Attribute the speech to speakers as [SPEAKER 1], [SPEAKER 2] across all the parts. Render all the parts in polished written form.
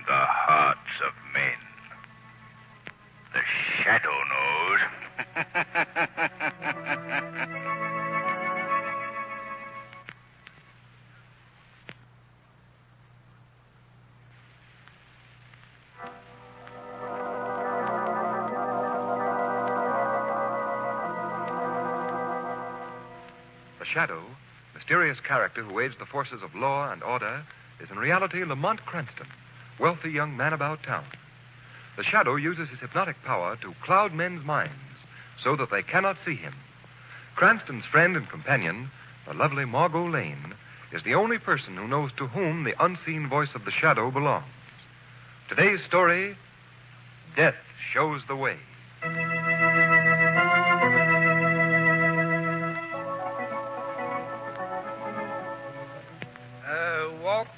[SPEAKER 1] the hearts of men. The shadow knows.
[SPEAKER 2] The Shadow, mysterious character who aids the forces of law and order, is in reality Lamont Cranston, wealthy young man about town. The Shadow uses his hypnotic power to cloud men's minds so that they cannot see him. Cranston's friend and companion, the lovely Margot Lane, is the only person who knows to whom the unseen voice of the Shadow belongs. Today's story, Death Shows the Way.
[SPEAKER 3] Walked,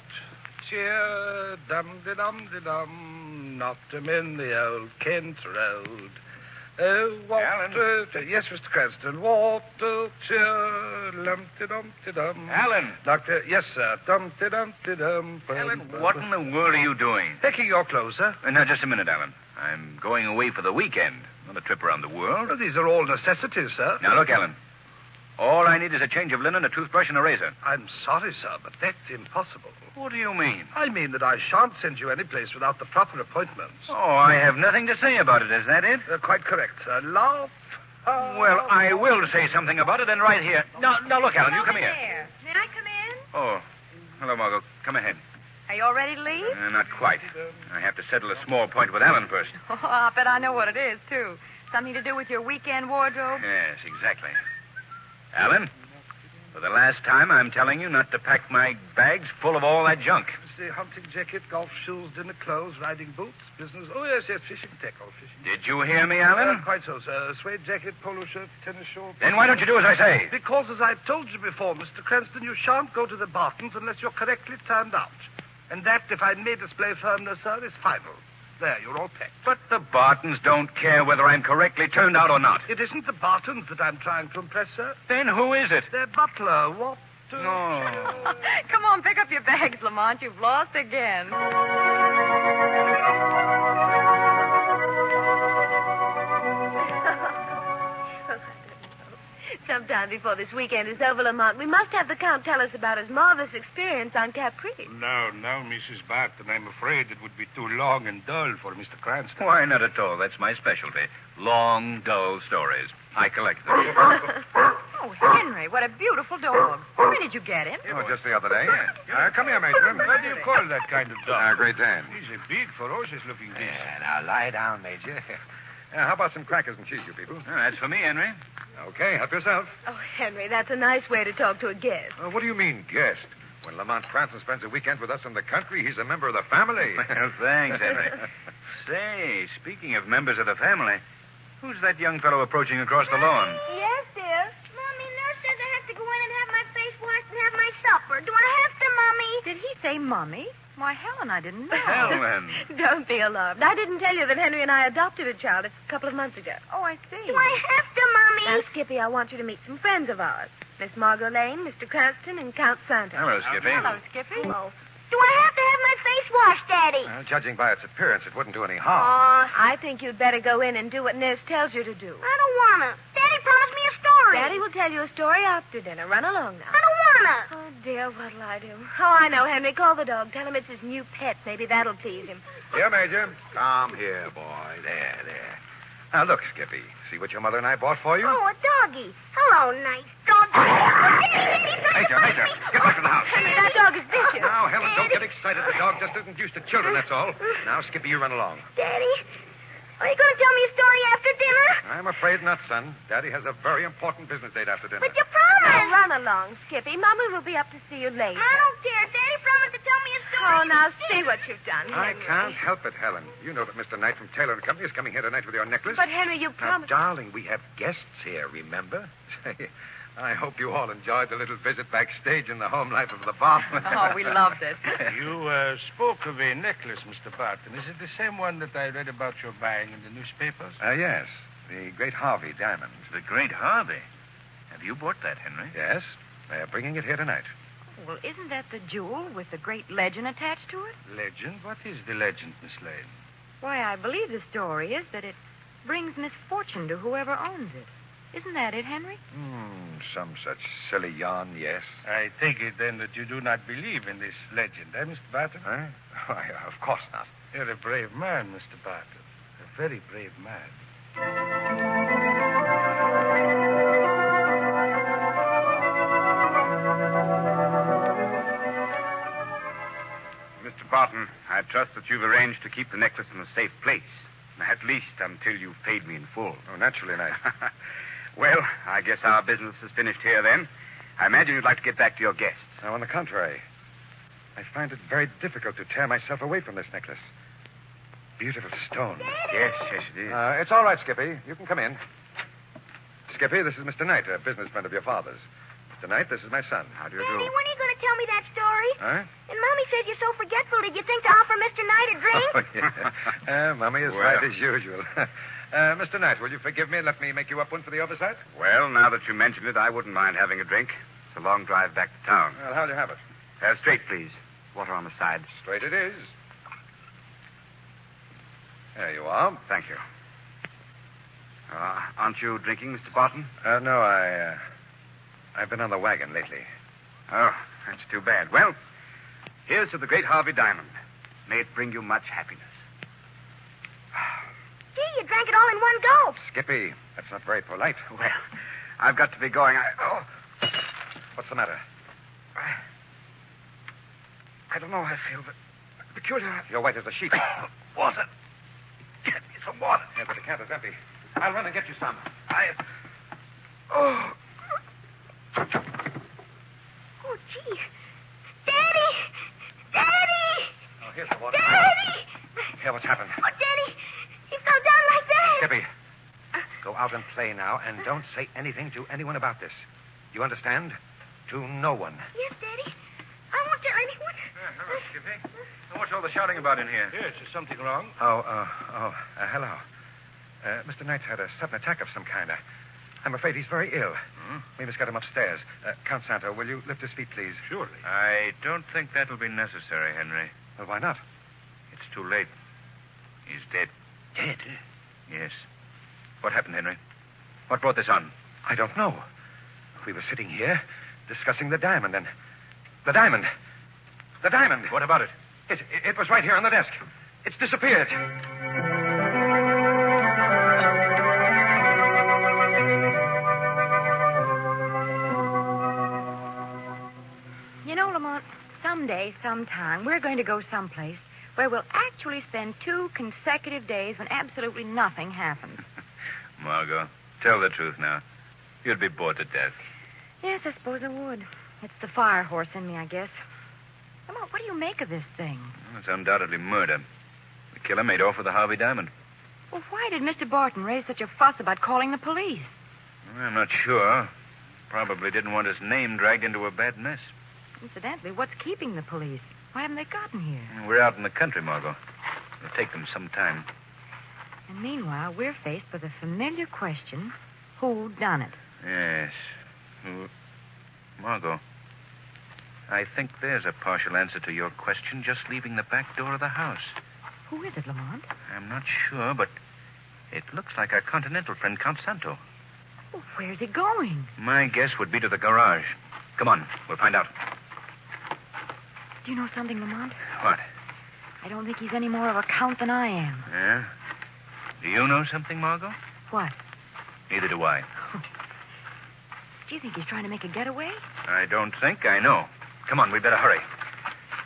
[SPEAKER 3] cheer, dum-de-dum-de-dum, knocked him in the old Kent Road. Walked, yes, Mr. Cranston. Walked, cheer, lum-de-dum-de-dum.
[SPEAKER 1] Alan!
[SPEAKER 3] Doctor, yes, sir. Dum-de-dum-de-dum.
[SPEAKER 1] Alan, what in the world are you doing?
[SPEAKER 3] Taking your clothes, sir.
[SPEAKER 1] Now, just a minute, Alan. I'm going away for the weekend, not a trip around the world.
[SPEAKER 3] Well, these are all necessities, sir.
[SPEAKER 1] Now, look, Alan. All I need is a change of linen, a toothbrush, and a razor.
[SPEAKER 3] I'm sorry, sir, but that's impossible.
[SPEAKER 1] What do you mean?
[SPEAKER 3] I mean that I shan't send you any place without the proper appointments.
[SPEAKER 1] Oh, I have nothing to say about it. Is that it?
[SPEAKER 3] Quite correct, sir. Laugh.
[SPEAKER 1] Well, I will say something about it, and right here. Now, look, Alan, you come here.
[SPEAKER 4] There. May I come in?
[SPEAKER 1] Oh, hello, Margot. Come ahead.
[SPEAKER 4] Are you all ready to leave?
[SPEAKER 1] Not quite. I have to settle a small point with Alan first.
[SPEAKER 4] Oh, I bet I know what it is, too. Something to do with your weekend wardrobe?
[SPEAKER 1] Yes, exactly. Alan, for the last time, I'm telling you not to pack my bags full of all that junk.
[SPEAKER 3] The hunting jacket, golf shoes, dinner clothes, riding boots, business. Oh, yes, fishing tackle, fishing.
[SPEAKER 1] Did you hear me, Alan?
[SPEAKER 3] Quite so, sir. Suede jacket, polo shirt, tennis shorts.
[SPEAKER 1] Then why don't you do as I say?
[SPEAKER 3] Because, as I've told you before, Mr. Cranston, you shan't go to the Bartons unless you're correctly turned out. And that, if I may display firmness, sir, is final. There, you're all packed.
[SPEAKER 1] But the Bartons don't care whether I'm correctly turned out or not.
[SPEAKER 3] It isn't the Bartons that I'm trying to impress, sir.
[SPEAKER 1] Then who is it?
[SPEAKER 3] Their butler. What?
[SPEAKER 1] No.
[SPEAKER 4] Come on, pick up your bags, Lamont. You've lost again.
[SPEAKER 5] Sometime before this weekend is over, Lamont, we must have the Count tell us about his marvelous experience on Capri.
[SPEAKER 3] No, Mrs. Barton. I'm afraid it would be too long and dull for Mr. Cranston.
[SPEAKER 1] Why, not at all. That's my specialty. Long, dull stories. I collect them.
[SPEAKER 4] Oh, Henry, what a beautiful dog. Where did you get him?
[SPEAKER 2] Oh, just the other day. Come here, Major.
[SPEAKER 3] What do you call that kind of dog?
[SPEAKER 2] Great Dane.
[SPEAKER 3] He's a big, ferocious-looking beast.
[SPEAKER 2] Now, lie down, Major. How about some crackers and cheese, you people?
[SPEAKER 1] That's for me, Henry.
[SPEAKER 2] Okay, help yourself.
[SPEAKER 5] Oh, Henry, that's a nice way to talk to a guest.
[SPEAKER 2] What do you mean, guest? When Lamont Cranston spends a weekend with us in the country, he's a member of the family.
[SPEAKER 1] Well, thanks, Henry. Say, speaking of members of the family, who's that young fellow approaching across the lawn?
[SPEAKER 6] Yes, dear. Mommy, Nurse says I have to go in and have my face washed and have my supper. Do I have to, Mommy?
[SPEAKER 4] Did he say Mummy? Why, Helen, I didn't know.
[SPEAKER 1] Helen.
[SPEAKER 5] Don't be alarmed. I didn't tell you that Henry and I adopted a child a couple of months ago.
[SPEAKER 4] Oh, I see.
[SPEAKER 6] Do I have to, Mommy?
[SPEAKER 5] Now, Skippy, I want you to meet some friends of ours. Miss Margot Lane, Mr. Cranston, and Count Santos.
[SPEAKER 1] Hello, Skippy.
[SPEAKER 4] Hello, Skippy.
[SPEAKER 5] Oh.
[SPEAKER 6] Do I have to have my face washed, Daddy?
[SPEAKER 2] Well, judging by its appearance, it wouldn't do any harm.
[SPEAKER 5] I think you'd better go in and do what Nurse tells you to do.
[SPEAKER 6] I don't wanna. Daddy promised me a story.
[SPEAKER 5] Daddy will tell you a story after dinner. Run along now.
[SPEAKER 6] I don't wanna.
[SPEAKER 5] Oh, dear, what'll I do? Oh, I know, Henry. Call the dog. Tell him it's his new pet. Maybe that'll please him.
[SPEAKER 2] Here, Major. Come here, boy. There. Now, look, Skippy. See what your mother and I bought for you?
[SPEAKER 6] Oh, a doggy. Hello, nice dog.
[SPEAKER 2] Major, get back to the house.
[SPEAKER 5] Henry, that dog is vicious.
[SPEAKER 2] Now, Helen, don't get excited. The dog just isn't used to children, that's all. Now, Skippy, you run along.
[SPEAKER 6] Daddy, are you going to tell me a story after dinner?
[SPEAKER 2] I'm afraid not, son. Daddy has a very important business date after dinner.
[SPEAKER 6] But you promised.
[SPEAKER 5] Now, run along, Skippy. Mommy will be up to see you later.
[SPEAKER 6] I don't care. Daddy promised to tell me a story.
[SPEAKER 5] Oh, now see what you've done,
[SPEAKER 2] I
[SPEAKER 5] Henry.
[SPEAKER 2] can't help it, Helen. You know that Mr. Knight from Taylor & Company is coming here tonight with your necklace.
[SPEAKER 5] But, Henry, you
[SPEAKER 2] Now,
[SPEAKER 5] promised...
[SPEAKER 2] darling, we have guests here, remember? I hope you all enjoyed the little visit backstage in the home life of the Bartons.
[SPEAKER 4] Oh, we loved it.
[SPEAKER 3] You spoke of a necklace, Mr. Barton. Is it the same one that I read about your buying in the newspapers?
[SPEAKER 2] Yes, the Great Harvey diamond.
[SPEAKER 1] The Great Harvey. Have you bought that, Henry?
[SPEAKER 2] Yes, they are bringing it here tonight.
[SPEAKER 4] Well, isn't that the jewel with the great legend attached to it?
[SPEAKER 3] Legend? What is the legend, Miss Lane?
[SPEAKER 4] Why, I believe the story is that it brings misfortune to whoever owns it. Isn't that it, Henry?
[SPEAKER 2] Some such silly yarn, yes.
[SPEAKER 3] I take it, then, that you do not believe in this legend, Mr. Barton?
[SPEAKER 2] Huh? Why, of course not.
[SPEAKER 3] You're a brave man, Mr. Barton. A very brave man.
[SPEAKER 1] Mr. Barton, I trust that you've arranged to keep the necklace in a safe place. At least until you've paid me in full.
[SPEAKER 2] Oh, naturally, Knight.
[SPEAKER 1] Well, I guess our business is finished here then. I imagine you'd like to get back to your guests.
[SPEAKER 2] Now, on the contrary, I find it very difficult to tear myself away from this necklace. Beautiful stone.
[SPEAKER 1] Yes, it is.
[SPEAKER 2] It's all right, Skippy. You can come in. Skippy, this is Mr. Knight, a business friend of your father's. Mr. Knight, this is my son. How do you
[SPEAKER 6] Daddy,
[SPEAKER 2] do?
[SPEAKER 6] when are you going to tell me that story?
[SPEAKER 2] Huh?
[SPEAKER 6] And Mommy said you're so forgetful. Did you think to offer Mr. Knight a drink?
[SPEAKER 2] Oh, yeah. Mommy is
[SPEAKER 1] Well.
[SPEAKER 2] right as usual. Mr. Knight, will you forgive me and let me make you up one for the oversight?
[SPEAKER 1] Well, now that you mention it, I wouldn't mind having a drink. It's a long drive back to town.
[SPEAKER 2] Well, how'll you have it?
[SPEAKER 1] Straight, please. Water on the side.
[SPEAKER 2] Straight it is. There you are.
[SPEAKER 1] Thank you. Aren't you drinking, Mr. Barton?
[SPEAKER 2] No, I've been on the wagon lately.
[SPEAKER 1] Oh, that's too bad. Well, here's to the great Harvey Diamond. May it bring you much happiness.
[SPEAKER 6] Gee, you drank it all in one gulp.
[SPEAKER 2] Skippy, that's not very polite.
[SPEAKER 1] Well, I've got to be going.
[SPEAKER 2] What's the matter?
[SPEAKER 1] I don't know. I feel peculiar.
[SPEAKER 2] You're white as a sheet.
[SPEAKER 1] Water. Get me some water.
[SPEAKER 2] Yeah, but the canter's empty. I'll run and get you some.
[SPEAKER 1] Oh.
[SPEAKER 6] Oh, gee. Daddy! Daddy!
[SPEAKER 2] Oh, here's the water.
[SPEAKER 6] Daddy!
[SPEAKER 2] Here, what's happened?
[SPEAKER 6] Oh, Daddy! He fell down like that.
[SPEAKER 2] Skippy, go out and play now, and don't say anything to anyone about this. You understand? To no one.
[SPEAKER 6] Yes, Daddy. I won't tell anyone.
[SPEAKER 1] Hello, Skippy. What's all the shouting about in here?
[SPEAKER 3] Yes, is something wrong?
[SPEAKER 2] Hello. Mr. Knight's had a sudden attack of some kind. I'm afraid he's very ill. We must get him upstairs. Count Santo, will you lift his feet, please?
[SPEAKER 3] Surely.
[SPEAKER 1] I don't think that'll be necessary, Henry.
[SPEAKER 2] Well, why not?
[SPEAKER 1] It's too late. He's dead.
[SPEAKER 3] Dead?
[SPEAKER 1] Yes. What happened, Henry? What brought this on?
[SPEAKER 2] I don't know. We were sitting here discussing the diamond, and... The diamond! The diamond!
[SPEAKER 1] What about it?
[SPEAKER 2] It was right here on the desk. It's disappeared.
[SPEAKER 4] You know, Lamont, someday, sometime, we're going to go someplace where we'll actually spend 2 consecutive days when absolutely nothing happens.
[SPEAKER 1] Margot, tell the truth now. You'd be bored to death.
[SPEAKER 4] Yes, I suppose I would. It's the fire horse in me, I guess. Lamont, what do you make of this thing?
[SPEAKER 1] Well, it's undoubtedly murder. The killer made off with the Harvey Diamond.
[SPEAKER 4] Well, why did Mr. Barton raise such a fuss about calling the police?
[SPEAKER 1] I'm not sure. Probably didn't want his name dragged into a bad mess.
[SPEAKER 4] Incidentally, what's keeping the police? Why haven't they gotten here?
[SPEAKER 1] We're out in the country, Margot. It'll take them some time.
[SPEAKER 4] And meanwhile, we're faced with a familiar question. Who done it?
[SPEAKER 1] Yes. Margot, I think there's a partial answer to your question just leaving the back door of the house.
[SPEAKER 4] Who is it, Lamont?
[SPEAKER 1] I'm not sure, but it looks like our Continental friend, Count Santo.
[SPEAKER 4] Well, where's he going?
[SPEAKER 1] My guess would be to the garage. Come on, we'll find out.
[SPEAKER 4] Do you know something, Lamont?
[SPEAKER 1] What?
[SPEAKER 4] I don't think he's any more of a count than I am.
[SPEAKER 1] Yeah? Do you know something, Margot?
[SPEAKER 4] What?
[SPEAKER 1] Neither do I.
[SPEAKER 4] Do you think he's trying to make a getaway?
[SPEAKER 1] I don't think I know. Come on, we'd better hurry.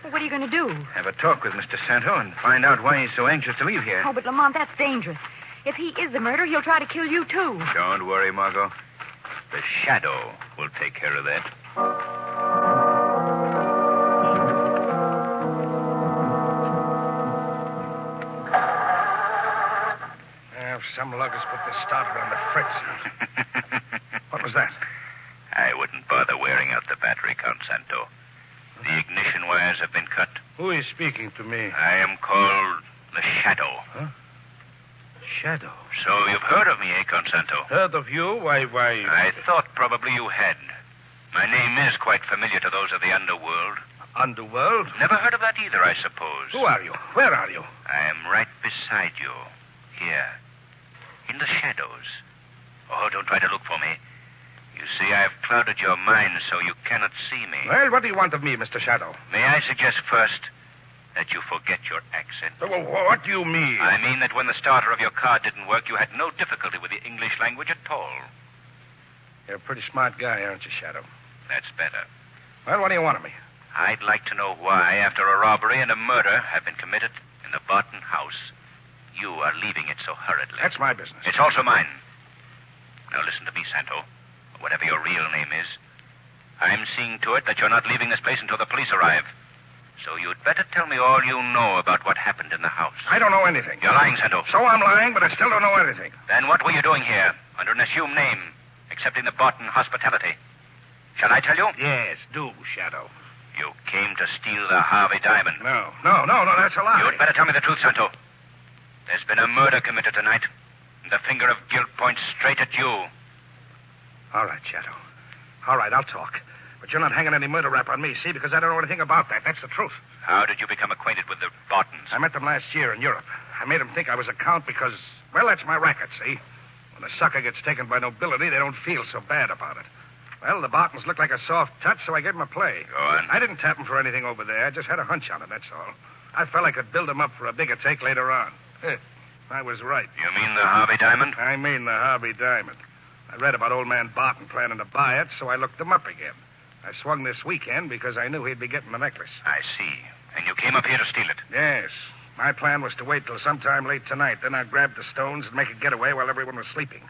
[SPEAKER 4] Well, what are you going to do?
[SPEAKER 1] Have a talk with Mr. Santo and find out why he's so anxious to leave here.
[SPEAKER 4] Oh, but Lamont, that's dangerous. If he is the murderer, he'll try to kill you, too.
[SPEAKER 1] Don't worry, Margot. The shadow will take care of that.
[SPEAKER 3] Some luggers put the starter on the fritz. What was that?
[SPEAKER 1] I wouldn't bother wearing out the battery, Count Santo. The ignition wires have been cut.
[SPEAKER 3] Who is speaking to me?
[SPEAKER 1] I am called the Shadow.
[SPEAKER 3] Huh? Shadow.
[SPEAKER 1] So you've heard of me, eh, Count Santo?
[SPEAKER 3] Heard of you? Why?
[SPEAKER 1] I thought probably you had. My name is quite familiar to those of the underworld.
[SPEAKER 3] Underworld?
[SPEAKER 1] Never heard of that either, I suppose.
[SPEAKER 3] Who are you? Where are you?
[SPEAKER 1] I am right beside you. Here. In the shadows. Oh, don't try to look for me. You see, I've clouded your mind so you cannot see me.
[SPEAKER 3] Well, what do you want of me, Mr. Shadow?
[SPEAKER 1] May I suggest first that you forget your accent?
[SPEAKER 3] Well, what do you mean?
[SPEAKER 1] I mean that when the starter of your car didn't work, you had no difficulty with the English language at all.
[SPEAKER 3] You're a pretty smart guy, aren't you, Shadow?
[SPEAKER 1] That's better.
[SPEAKER 3] Well, what do you want of me?
[SPEAKER 1] I'd like to know why, after a robbery and a murder have been committed in the Barton house, you are leaving it so hurriedly.
[SPEAKER 3] That's my business.
[SPEAKER 1] It's also mine. Now listen to me, Santo. Whatever your real name is. I'm seeing to it that you're not leaving this place until the police arrive. So you'd better tell me all you know about what happened in the house.
[SPEAKER 3] I don't know anything.
[SPEAKER 1] You're lying, Santo.
[SPEAKER 3] So I'm lying, but I still don't know anything.
[SPEAKER 1] Then what were you doing here, under an assumed name, accepting the Barton hospitality? Shall I tell you?
[SPEAKER 3] Yes, do, Shadow.
[SPEAKER 1] You came to steal the Harvey diamond.
[SPEAKER 3] No, that's a lie.
[SPEAKER 1] You'd better tell me the truth, Santo. There's been a murder committed tonight, and the finger of guilt points straight at you.
[SPEAKER 3] All right, Shadow. All right, I'll talk. But you're not hanging any murder rap on me, see, because I don't know anything about that. That's the truth.
[SPEAKER 1] How did you become acquainted with the Bartons?
[SPEAKER 3] I met them last year in Europe. I made them think I was a count because, well, that's my racket, see? When a sucker gets taken by nobility, they don't feel so bad about it. Well, the Bartons looked like a soft touch, so I gave them a play.
[SPEAKER 1] Go on.
[SPEAKER 3] I didn't tap them for anything over there. I just had a hunch on it, that's all. I felt I could build them up for a bigger take later on. I was right.
[SPEAKER 1] You mean the Harvey diamond?
[SPEAKER 3] I mean the Harvey diamond. I read about old man Barton planning to buy it, so I looked him up again. I swung this weekend because I knew he'd be getting the necklace.
[SPEAKER 1] I see. And you came up here to steal it?
[SPEAKER 3] Yes. My plan was to wait till sometime late tonight. Then I'd grab the stones and make a getaway while everyone was sleeping.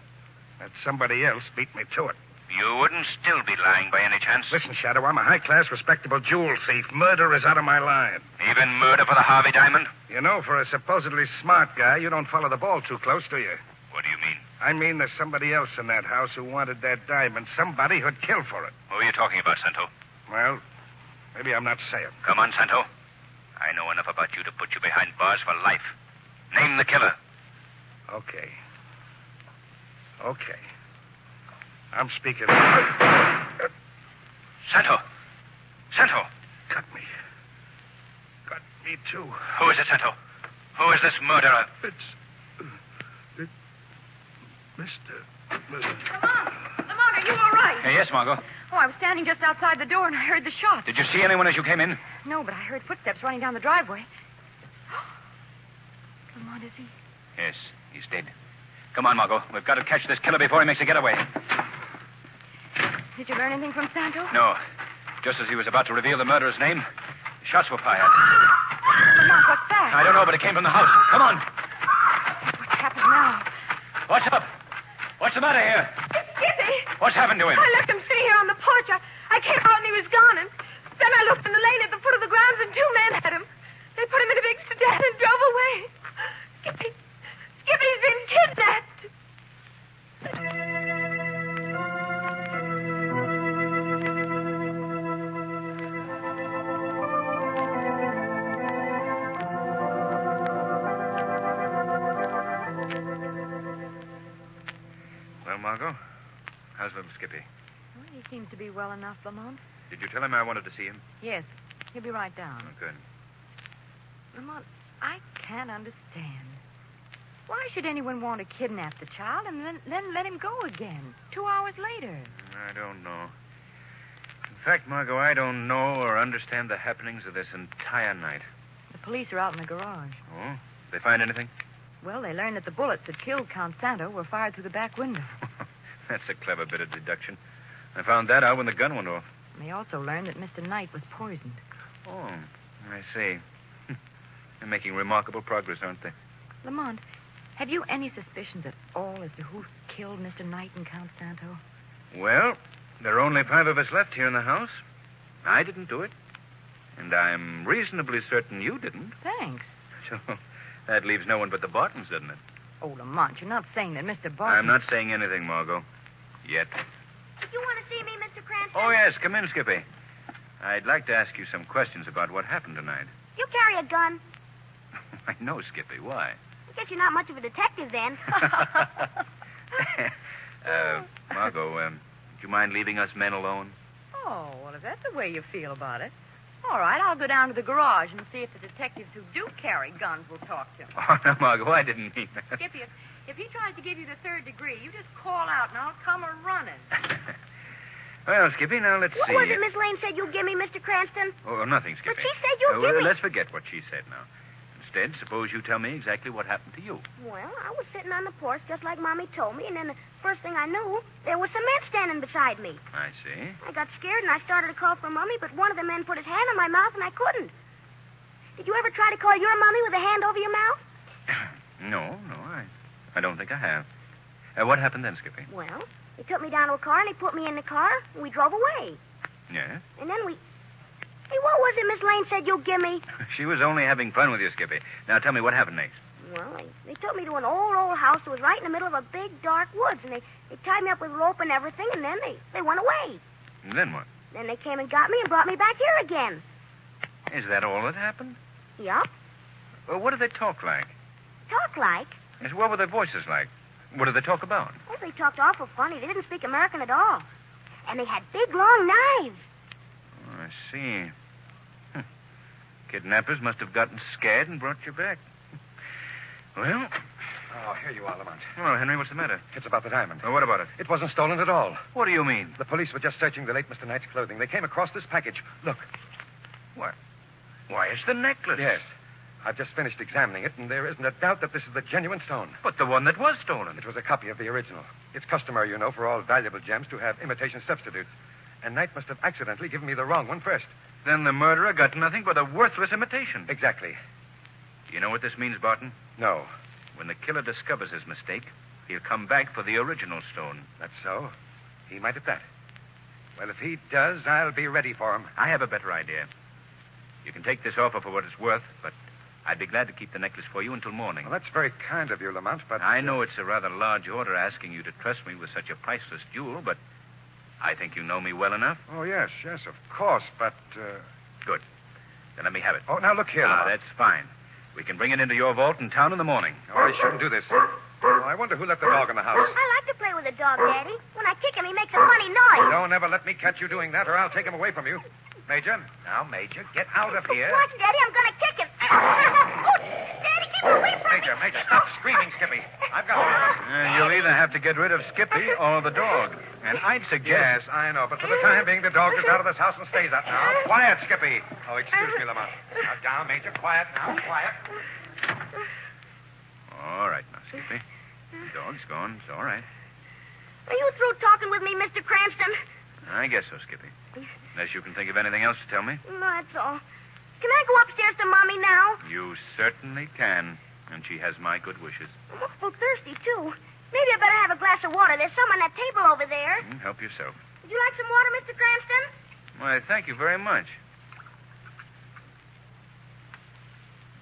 [SPEAKER 3] That somebody else beat me to it.
[SPEAKER 1] You wouldn't still be lying by any chance?
[SPEAKER 3] Listen, Shadow, I'm a high-class, respectable jewel thief. Murder is out of my line.
[SPEAKER 1] Even murder for the Harvey diamond?
[SPEAKER 3] You know, for a supposedly smart guy, you don't follow the ball too close, do you?
[SPEAKER 1] What do you mean?
[SPEAKER 3] I mean there's somebody else in that house who wanted that diamond. Somebody who'd kill for it.
[SPEAKER 1] Who are you talking about, Santo?
[SPEAKER 3] Well, maybe I'm not saying.
[SPEAKER 1] Come on, Santo. I know enough about you to put you behind bars for life. Name the killer.
[SPEAKER 3] Okay. I'm speaking.
[SPEAKER 1] Santo! Santo!
[SPEAKER 3] Got me. Got me, too.
[SPEAKER 1] Who is it, Santo? Who is this murderer?
[SPEAKER 3] It's Mr.
[SPEAKER 4] Lamont, are you all right?
[SPEAKER 1] Yes, Margot.
[SPEAKER 4] Oh, I was standing just outside the door and I heard the shot.
[SPEAKER 1] Did you see anyone as you came in?
[SPEAKER 4] No, but I heard footsteps running down the driveway. Lamont, is he?
[SPEAKER 1] Yes, he's dead. Come on, Margot. We've got to catch this killer before he makes a getaway.
[SPEAKER 4] Did you learn anything from Santo?
[SPEAKER 1] No. Just as he was about to reveal the murderer's name, shots were fired.
[SPEAKER 4] Lamont, what's that?
[SPEAKER 1] I don't know, but it came from the house. Come on.
[SPEAKER 4] What's happened now?
[SPEAKER 1] What's up? What's the matter here?
[SPEAKER 5] It's Skippy.
[SPEAKER 1] What's happened to him?
[SPEAKER 5] I left him sitting here on the porch. I came out and he was gone. And then I looked in the lane at the foot of the grounds and two men had him. They put him in a big sedan and drove away. Skippy's been kidnapped.
[SPEAKER 2] Well, Margot, how's little Skippy?
[SPEAKER 4] Well, he seems to be well enough, Lamont.
[SPEAKER 2] Did you tell him I wanted to see him?
[SPEAKER 4] Yes. He'll be right down.
[SPEAKER 2] Oh, good.
[SPEAKER 4] Lamont, I can't understand. Why should anyone want to kidnap the child and then let him go again 2 hours later?
[SPEAKER 2] I don't know.
[SPEAKER 1] In fact, Margot, I don't know or understand the happenings of this entire night.
[SPEAKER 4] The police are out in the garage.
[SPEAKER 2] Oh? They find anything?
[SPEAKER 4] Well, they learned that the bullets that killed Count Santo were fired through the back window.
[SPEAKER 2] That's a clever bit of deduction. I found that out when the gun went off.
[SPEAKER 4] They also learned that Mr. Knight was poisoned.
[SPEAKER 2] Oh, I see. They're making remarkable progress, aren't they?
[SPEAKER 4] Lamont, have you any suspicions at all as to who killed Mr. Knight and Count Santo?
[SPEAKER 1] Well, there are only 5 of us left here in the house. I didn't do it. And I'm reasonably certain you didn't.
[SPEAKER 4] Thanks.
[SPEAKER 1] So that leaves no one but the Bartons, doesn't it?
[SPEAKER 4] Oh, Lamont, you're not saying that Mr. Barton...
[SPEAKER 1] I'm not saying anything, Margot. Yet.
[SPEAKER 6] You want to see me, Mr. Cranston?
[SPEAKER 1] Oh, yes, come in, Skippy. I'd like to ask you some questions about what happened tonight.
[SPEAKER 6] You carry a gun.
[SPEAKER 1] I know, Skippy. Why?
[SPEAKER 6] I guess you're not much of a detective then.
[SPEAKER 1] Margot, do you mind leaving us men alone?
[SPEAKER 4] Oh, well, if that's the way you feel about it. All right, I'll go down to the garage and see if the detectives who do carry guns will talk to him.
[SPEAKER 1] Oh, no, Margot, I didn't mean that.
[SPEAKER 4] Skippy, if he tries to give you the third degree, you just call out and I'll come a-running.
[SPEAKER 1] Well, Skippy, now let's see.
[SPEAKER 6] What was it Miss Lane said you'd give me, Mr. Cranston?
[SPEAKER 1] Oh, nothing, Skippy.
[SPEAKER 6] But she said you'd give me...
[SPEAKER 1] Let's forget what she said now. Instead, suppose you tell me exactly what happened to you.
[SPEAKER 6] Well, I was sitting on the porch just like Mommy told me, and then the first thing I knew, there was some men standing beside me.
[SPEAKER 1] I see.
[SPEAKER 6] I got scared and I started to call for Mommy, but one of the men put his hand on my mouth and I couldn't. Did you ever try to call your Mommy with a hand over your mouth?
[SPEAKER 1] No, I don't think I have. What happened then, Skippy?
[SPEAKER 6] Well, he took me down to a car and he put me in the car and we drove away.
[SPEAKER 1] Yes?
[SPEAKER 6] And then we... Hey, what was it Miss Lane said you'd give me?
[SPEAKER 1] She was only having fun with you, Skippy. Now tell me what happened next.
[SPEAKER 6] Well, they took me to an old house that was right in the middle of a big, dark woods, and they tied me up with rope and everything, and then they went away.
[SPEAKER 1] And then what?
[SPEAKER 6] Then they came and got me and brought me back here again.
[SPEAKER 1] Is that all that happened?
[SPEAKER 6] Yup.
[SPEAKER 1] Well, what did they talk like?
[SPEAKER 6] Talk like?
[SPEAKER 1] Yes, what were their voices like? What did they talk about?
[SPEAKER 6] Oh, they talked awful funny. They didn't speak American at all. And they had big, long knives.
[SPEAKER 1] Oh, I see. Kidnappers must have gotten scared and brought you back. Well...
[SPEAKER 2] Oh, here you are, Lamont.
[SPEAKER 1] Well, Henry, what's the matter?
[SPEAKER 2] It's about the diamond.
[SPEAKER 1] Well, what about it?
[SPEAKER 2] It wasn't stolen at all.
[SPEAKER 1] What do you mean?
[SPEAKER 2] The police were just searching the late Mr. Knight's clothing. They came across this package. Look.
[SPEAKER 1] What? Why, it's the necklace.
[SPEAKER 2] Yes. I've just finished examining it, and there isn't a doubt that this is the genuine stone.
[SPEAKER 1] But the one that was stolen.
[SPEAKER 2] It was a copy of the original. It's customary, you know, for all valuable gems to have imitation substitutes. And Knight must have accidentally given me the wrong one first.
[SPEAKER 1] Then the murderer got nothing but a worthless imitation.
[SPEAKER 2] Exactly.
[SPEAKER 1] You know what this means, Barton?
[SPEAKER 2] No.
[SPEAKER 1] When the killer discovers his mistake, he'll come back for the original stone.
[SPEAKER 2] That's so. He might at that. Well, if he does, I'll be ready for him.
[SPEAKER 1] I have a better idea. You can take this offer for what it's worth, but I'd be glad to keep the necklace for you until morning.
[SPEAKER 2] Well, that's very kind of you, Lamont, but...
[SPEAKER 1] I know it's a rather large order asking you to trust me with such a priceless jewel, but I think you know me well enough.
[SPEAKER 2] Oh, yes, of course, but...
[SPEAKER 1] Good. Then let me have it.
[SPEAKER 2] Oh, now look here, Lamont.
[SPEAKER 1] That's fine. We can bring it into your vault in town in the morning.
[SPEAKER 2] Oh, I shouldn't do this. Oh, I wonder who let the dog in the house.
[SPEAKER 6] I like to play with a dog, Daddy. When I kick him, he makes a funny noise.
[SPEAKER 2] Don't ever let me catch you doing that, or I'll take him away from you. Major. Now, Major, get out of here.
[SPEAKER 6] Watch, Daddy. I'm going to kick him. Daddy, keep away from me.
[SPEAKER 2] Major, stop screaming, Skippy. I've got this.
[SPEAKER 1] You'll either have to get rid of Skippy or the dog. And I'd suggest...
[SPEAKER 2] Yes, I know, but for the time being, the dog is out of this house and stays out now. Quiet, Skippy. Oh, excuse me, Lamont. Now, down, Major. Quiet now. Quiet.
[SPEAKER 1] All right, now, Skippy. The dog's gone. It's all right.
[SPEAKER 6] Are you through talking with me, Mr. Cranston?
[SPEAKER 1] I guess so, Skippy. Unless you can think of anything else to tell me.
[SPEAKER 6] No, that's all. Can I go upstairs to Mommy now?
[SPEAKER 1] You certainly can. And she has my good wishes.
[SPEAKER 6] I'm awful thirsty, too. Maybe I better have a glass of water. There's some on that table over there.
[SPEAKER 1] Help yourself.
[SPEAKER 6] Would you like some water, Mr. Cranston?
[SPEAKER 1] Why, thank you very much.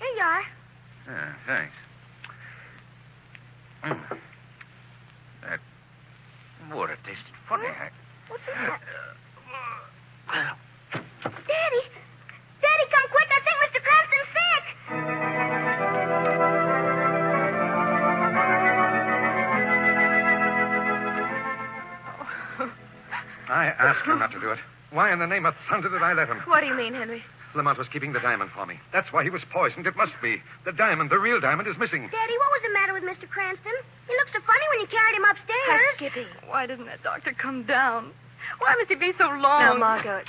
[SPEAKER 6] Here you are.
[SPEAKER 1] Thanks. That water tasted funny.
[SPEAKER 6] What's the matter? Daddy! Daddy, come quick. I think Mr. Cranston's sick.
[SPEAKER 2] I asked him not to do it. Why in the name of thunder did I let him?
[SPEAKER 5] What do you mean, Henry?
[SPEAKER 2] Lamont was keeping the diamond for me. That's why he was poisoned. It must be. The diamond, the real diamond, is missing.
[SPEAKER 6] Daddy, what was the matter with Mr. Cranston? He looked so funny when you carried him upstairs.
[SPEAKER 5] Hush, Skippy. Why doesn't that doctor come down? Why must he be so long?
[SPEAKER 4] Now, Margot.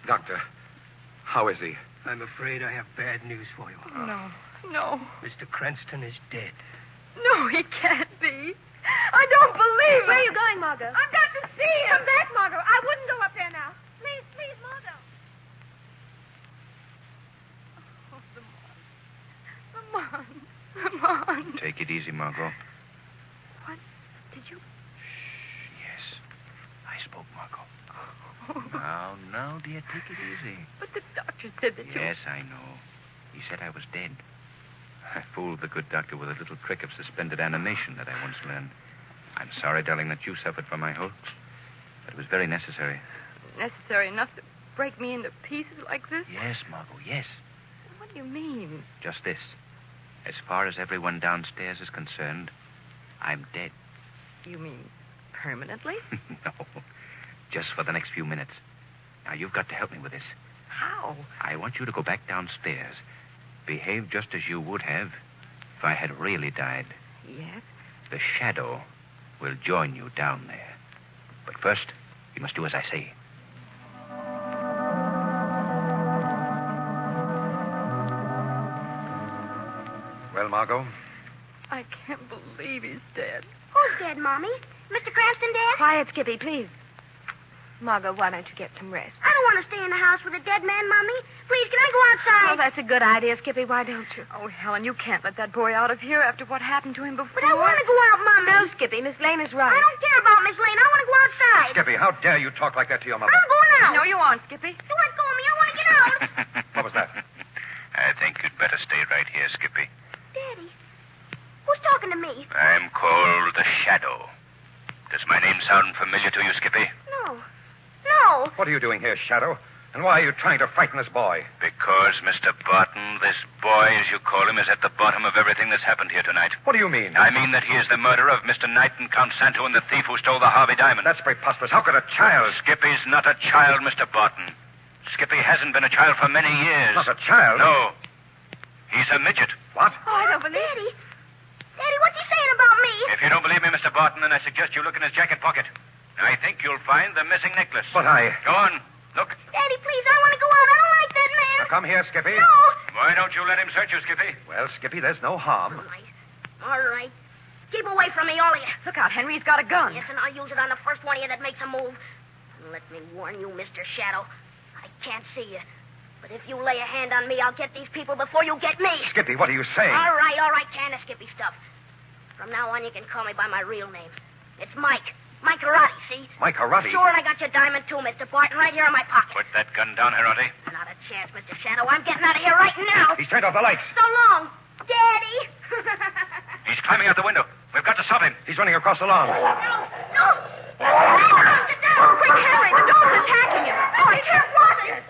[SPEAKER 2] Doctor, how is he?
[SPEAKER 7] I'm afraid I have bad news for you.
[SPEAKER 5] No.
[SPEAKER 7] Mr. Cranston is dead.
[SPEAKER 5] No, he can't be. I don't believe it.
[SPEAKER 4] Where are you going, Margot?
[SPEAKER 5] I've got to see him. Come back, Margot. I wouldn't go up there now. Please, Margot. Oh, Lamont.
[SPEAKER 1] Take it easy, Margot.
[SPEAKER 5] What? Did you...
[SPEAKER 1] Yes. I spoke, Margot. Now, dear, take it easy.
[SPEAKER 5] But the doctor said that you...
[SPEAKER 1] Yes, I know. He said I was dead. I fooled the good doctor with a little trick of suspended animation that I once learned. I'm sorry, darling, that you suffered from my hoax. But it was very necessary.
[SPEAKER 5] Necessary enough to break me into pieces like this?
[SPEAKER 1] Yes, Margot, yes.
[SPEAKER 5] What do you mean?
[SPEAKER 1] Just this. As far as everyone downstairs is concerned, I'm dead.
[SPEAKER 5] You mean permanently?
[SPEAKER 1] No. Just for the next few minutes. Now, you've got to help me with this.
[SPEAKER 4] How?
[SPEAKER 1] I want you to go back downstairs. Behave just as you would have if I had really died.
[SPEAKER 4] Yes?
[SPEAKER 1] The shadow will join you down there. But first, you must do as I say.
[SPEAKER 2] Well, Margot?
[SPEAKER 4] I can't believe he's dead.
[SPEAKER 6] Who's dead, Mommy? Mr. Cranston dead?
[SPEAKER 5] Quiet, Skippy, please. Margot, why don't you get some rest?
[SPEAKER 6] I don't want to stay in the house with a dead man, Mommy. Please, can I go
[SPEAKER 5] Oh,
[SPEAKER 6] outside?
[SPEAKER 5] that's a good idea, Skippy. Why don't you?
[SPEAKER 4] Oh, Helen, you can't let that boy out of here after what happened to him before.
[SPEAKER 6] But I want to go out, Mommy.
[SPEAKER 5] No, Skippy. Miss Lane is
[SPEAKER 6] I
[SPEAKER 5] right.
[SPEAKER 6] don't care about Miss Lane. I want to go outside.
[SPEAKER 2] Skippy, how dare you talk like that to your mother?
[SPEAKER 6] I'll go now.
[SPEAKER 4] No, you aren't, Skippy.
[SPEAKER 6] You let go of me. I want to get out.
[SPEAKER 2] What was that?
[SPEAKER 1] I think you'd better stay right here, Skippy.
[SPEAKER 6] Daddy, who's talking to me?
[SPEAKER 1] I'm called the Shadow. Does my name sound familiar to you, Skippy?
[SPEAKER 6] No. No.
[SPEAKER 2] What are you doing here, Shadow? And why are you trying to frighten this boy?
[SPEAKER 1] Because, Mr. Barton, this boy, as you call him, is at the bottom of everything that's happened here tonight.
[SPEAKER 2] What do you mean?
[SPEAKER 1] I mean that he is the murderer of Mr. Knight and Count Santo and the thief who stole the Harvey diamond.
[SPEAKER 2] That's preposterous. How could a child...
[SPEAKER 1] Skippy's not a child, Mr. Barton. Skippy hasn't been a child for many years.
[SPEAKER 2] Not a child?
[SPEAKER 1] No. He's a midget.
[SPEAKER 2] What?
[SPEAKER 5] Oh, I don't believe
[SPEAKER 6] Daddy. Daddy, what's he saying about me?
[SPEAKER 1] If you don't believe me, Mr. Barton, then I suggest you look in his jacket pocket. I think you'll find the missing necklace.
[SPEAKER 2] But I...
[SPEAKER 1] Go on. Look.
[SPEAKER 6] Daddy, please, I want to go out. I don't like that man.
[SPEAKER 2] Now, come here, Skippy.
[SPEAKER 6] No.
[SPEAKER 1] Why don't you let him search you, Skippy?
[SPEAKER 2] Well, Skippy, there's no harm.
[SPEAKER 6] All right. All right. Keep away from me, all of you.
[SPEAKER 4] Look out, Henry. He's got a gun.
[SPEAKER 6] Yes, and I'll use it on the first one of you that makes a move. And let me warn you, Mr. Shadow. I can't see you. But if you lay a hand on me, I'll get these people before you get me.
[SPEAKER 2] Skippy, what are you saying?
[SPEAKER 6] All right. Can of Skippy stuff. From now on, you can call me by my real name. It's Mike. Mike Harati, see?
[SPEAKER 2] Mike Harati?
[SPEAKER 6] Sure, and I got your diamond, too, Mr. Barton, right here in my pocket.
[SPEAKER 1] Put that gun down, Harati.
[SPEAKER 6] Not a chance, Mr. Shadow. I'm getting out of here right now.
[SPEAKER 2] He's turned off the lights.
[SPEAKER 6] So long, Daddy.
[SPEAKER 1] He's climbing out the window. We've got to stop him.
[SPEAKER 2] He's running across the lawn.
[SPEAKER 6] No. Sit down.
[SPEAKER 5] Quick, Henry. The dog's attacking him.
[SPEAKER 6] Oh, I can't watch it.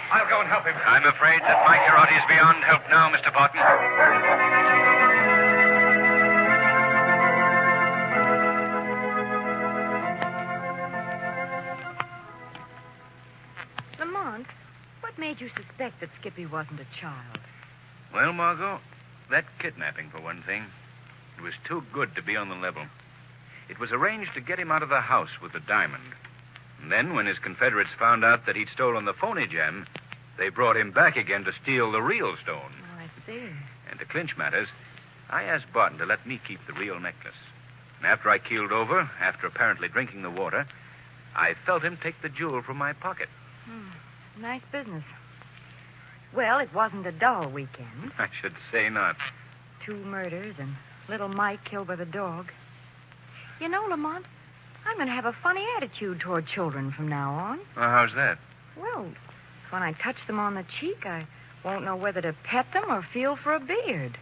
[SPEAKER 2] I'll go and help him.
[SPEAKER 1] I'm afraid that Mike Harati is beyond help now, Mr. Barton.
[SPEAKER 4] Lamont, what made you suspect that Skippy wasn't a child?
[SPEAKER 1] Well, Margot, that kidnapping, for one thing. It was too good to be on the level. It was arranged to get him out of the house with the diamond. And then, when his Confederates found out that he'd stolen the phony gem, they brought him back again to steal the real stone.
[SPEAKER 4] Oh, I see.
[SPEAKER 1] And to clinch matters, I asked Barton to let me keep the real necklace. And after I keeled over, after apparently drinking the water, I felt him take the jewel from my pocket.
[SPEAKER 4] Nice business. Well, it wasn't a dull weekend.
[SPEAKER 1] I should say not.
[SPEAKER 4] 2 murders and little Mike killed by the dog. You know, Lamont, I'm going to have a funny attitude toward children from now on.
[SPEAKER 1] Well, how's that?
[SPEAKER 4] Well, when I touch them on the cheek, I won't know whether to pet them or feel for a beard.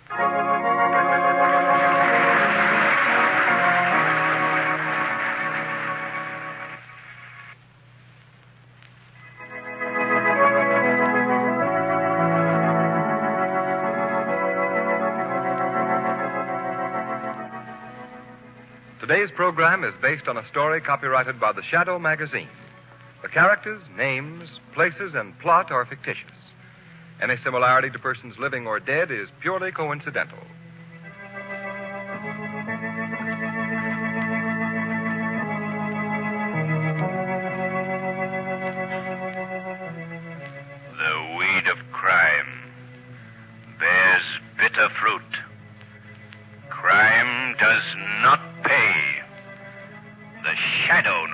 [SPEAKER 2] Today's program is based on a story copyrighted by the Shadow magazine. The characters, names, places, and plot are fictitious. Any similarity to persons living or dead is purely coincidental.
[SPEAKER 1] The weed of crime bears bitter fruit. Crime does not pay. The Shadow